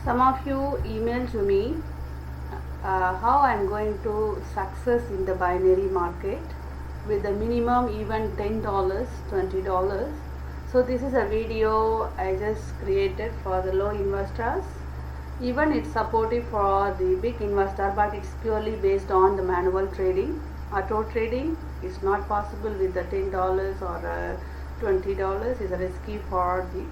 Some of you email to me how I'm going to success in the binary market with the minimum even $10, $20. So this is a video I just created for the low investors. Even it's supportive for the big investor, but it's purely based on the manual trading. Auto trading is not possible with the $10 or $20. Is risky for the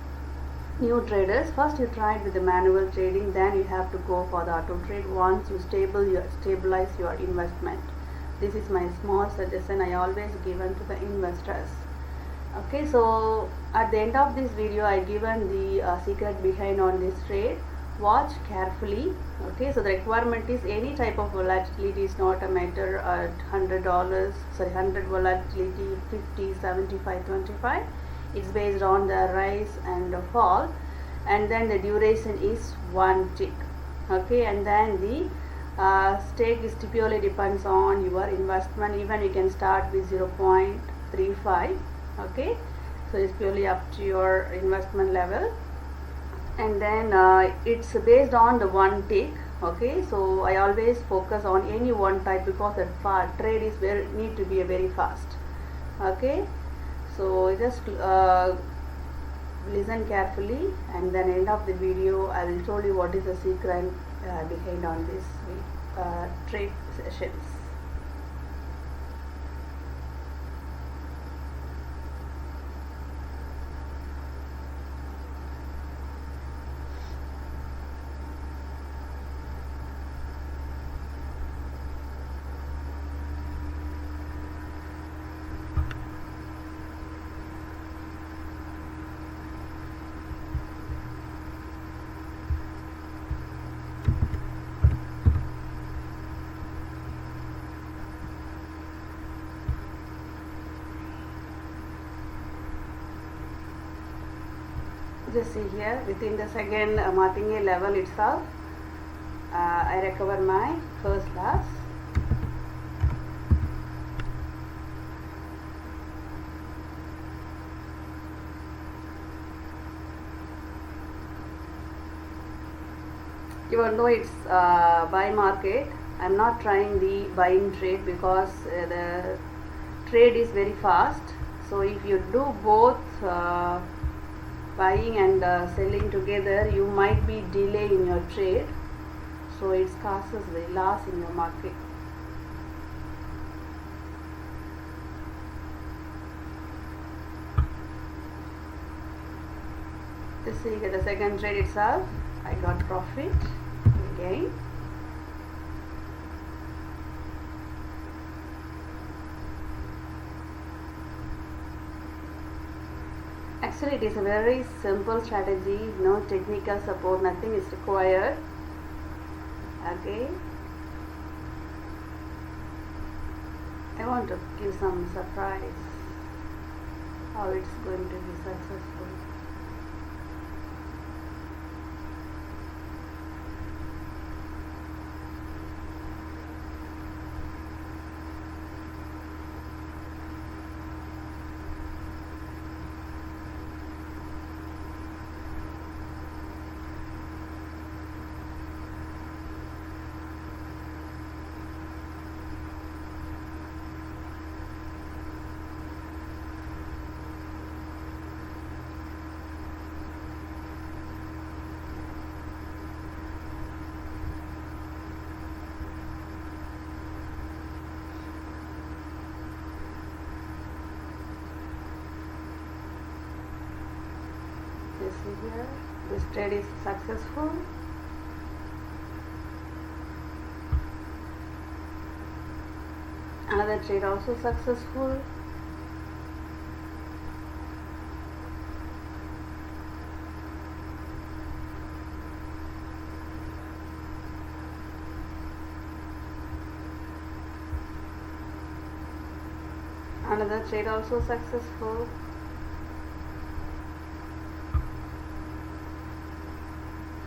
new traders. First you try with the manual trading, then you have to go for the auto trade once you stabilize your investment. This is my small suggestion I always given to the investors. Okay, so at the end of this video I given the secret behind on this trade. Watch carefully. Okay, so the requirement is any type of volatility is not a matter at $100, 100 volatility, 50, 75, 25. It's based on the rise and the fall, and then the duration is 1 tick. Okay, and then the stake is purely depends on your investment. Even you can start with 0.35. okay, so it's purely up to your investment level, and then it's based on the 1 tick. Okay, so I always focus on any one type because the trade is need to be very fast. Okay, so just listen carefully, and then end of the video I will show you what is the secret behind on this trade sessions. Just see here, within the second martingale level itself, I recover my first loss. Even though it's buy market, I'm not trying the buying trade because the trade is very fast. So if you do both buying and selling together, you might be delay in your trade, so it causes the loss in your market. Just see the second trade itself, I got profit again. Actually, it is a very simple strategy, no technical support, nothing is required. Okay, I want to give some surprise how it's going to be successful. See here, this trade is successful. Another trade also successful. Another trade also successful.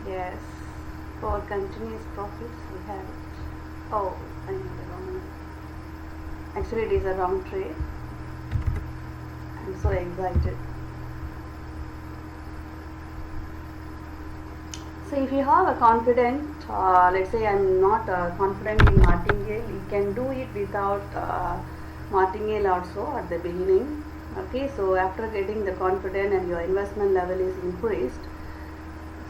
Yes, for continuous profits we have it. Oh, I need the wrong. Actually, it is a wrong trade. I'm so excited. So if you have a confident, let's say I'm not confident in martingale, you can do it without martingale also at the beginning. Okay, so after getting the confidence and your investment level is increased,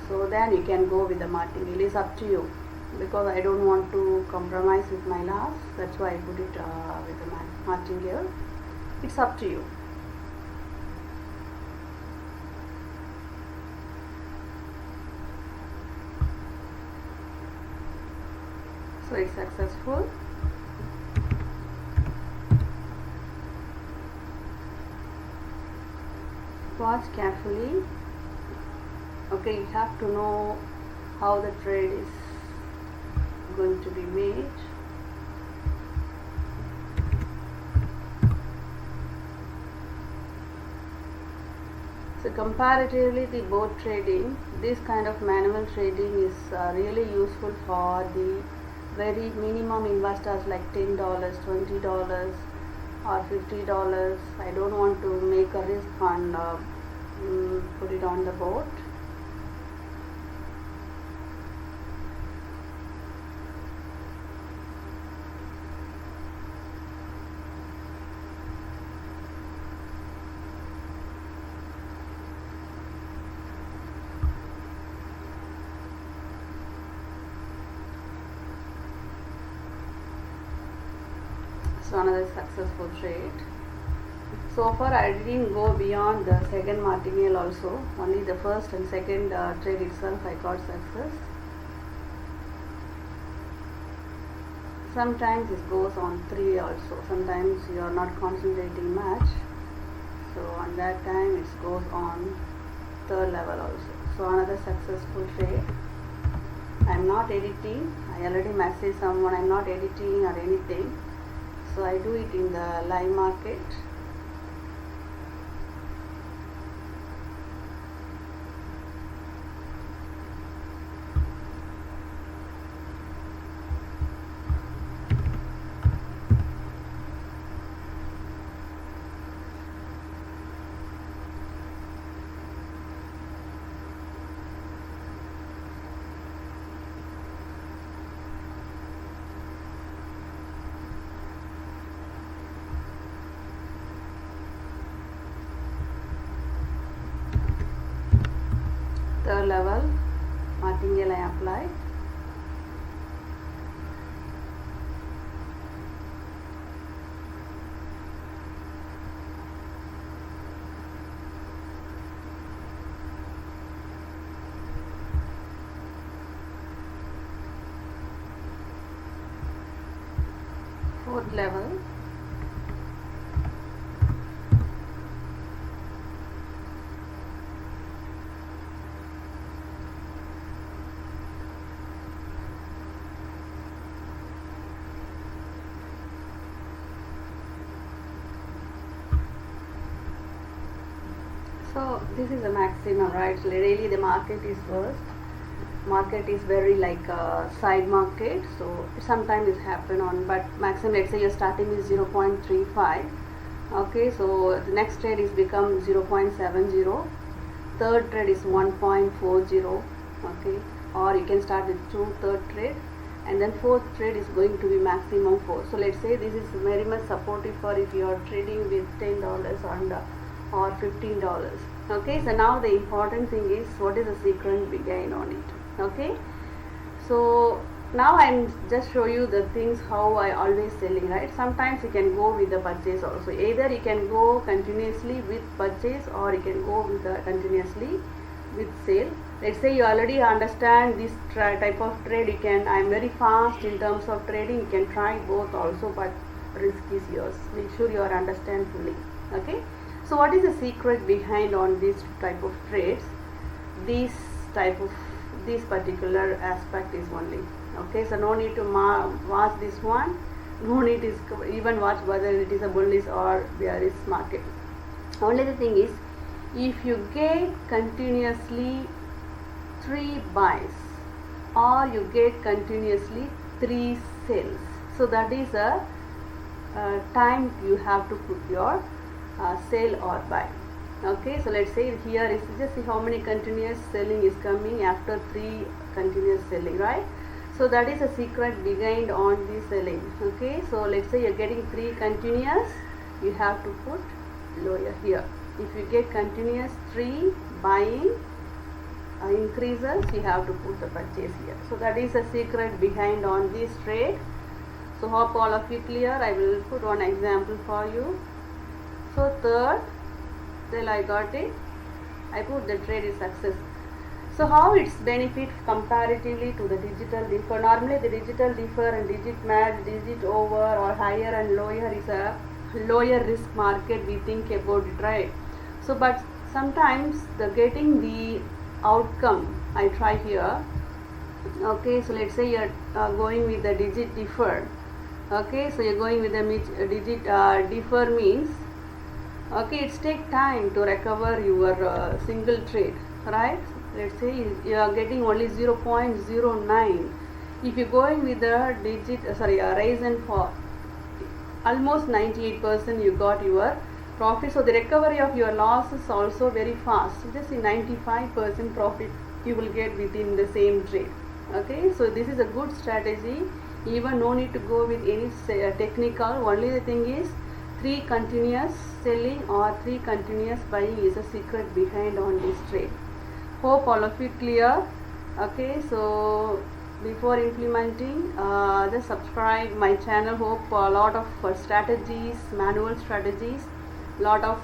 so then you can go with the martingale. It's up to you, because I don't want to compromise with my loss. That's why I put it with the martingale. It's up to you. So it's successful. Watch carefully. Okay, you have to know how the trade is going to be made. So comparatively, the board trading, this kind of manual trading is really useful for the very minimum investors like $10, $20 or $50. I don't want to make a risk and put it on the board. So another successful trade. So far I didn't go beyond the second martingale also, only the first and second trade itself I got success. Sometimes it goes on 3 also, sometimes you are not concentrating much, so on that time it goes on 3rd level also. So another successful trade. I am not editing, I already messaged someone, I am not editing or anything. So I do it in the live market. Third level martingale I apply. Fourth level. So this is a maximum, right? So really the market is worst. Market is very like a side market, so sometimes it happen on, but maximum, let's say you're starting with 0.35. Okay, so the next trade is become 0.70. Third trade is 1.40. Okay, or you can start with third trade, and then fourth trade is going to be maximum 4. So let's say this is very much supportive for if you are trading with $10 and or $15. Okay, so now the important thing is what is the secret behind on it. Okay, so now I'm just show you the things how I always selling, right? Sometimes you can go with the purchase also. Either you can go continuously with purchase or you can go with continuously with sale. Let's say you already understand this type of trade, you can, I'm very fast in terms of trading, you can try both also, but risk is yours. Make sure you are understand fully. Okay, so what is the secret behind on this type of trades? This particular aspect is only. Okay, so no need to watch this one, no need to even watch whether it is a bullish or bearish market. Only the thing is, if you get continuously 3 buys or you get continuously 3 sales, so that is a time you have to put your sell or buy. Okay, so let's say here is just see how many continuous selling is coming after 3 continuous selling, right? So that is a secret behind on the selling. Okay, so let's say you're getting 3 continuous, you have to put lower here. If you get continuous 3 buying increases, you have to put the purchase here. So that is a secret behind on this trade. So hope all of you clear. I will put one example for you. So third, till I got it, I put the trade is success. So how it's benefit comparatively to the digital differ? Normally the digital differ and digit match, digit over or higher and lower is a lower risk market we think about it, right? So but sometimes the getting the outcome, I try here. Okay, so let's say you're going with the digit differ. Okay, so you're going with the digit differ means, okay, it's take time to recover your single trade, right? Let's say you are getting only 0.09. If you're going with the digit rise and fall, almost 98% you got your profit. So the recovery of your loss is also very fast. So just in 95% profit you will get within the same trade. Okay, so this is a good strategy. Even no need to go with any technical. Only the thing is 3 continuous selling or 3 continuous buying is a secret behind on this trade. Hope all of you clear. Okay, so before implementing, just subscribe my channel. Hope a lot of strategies, manual strategies, lot of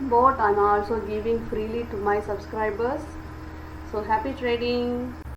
both I'm also giving freely to my subscribers. So happy trading.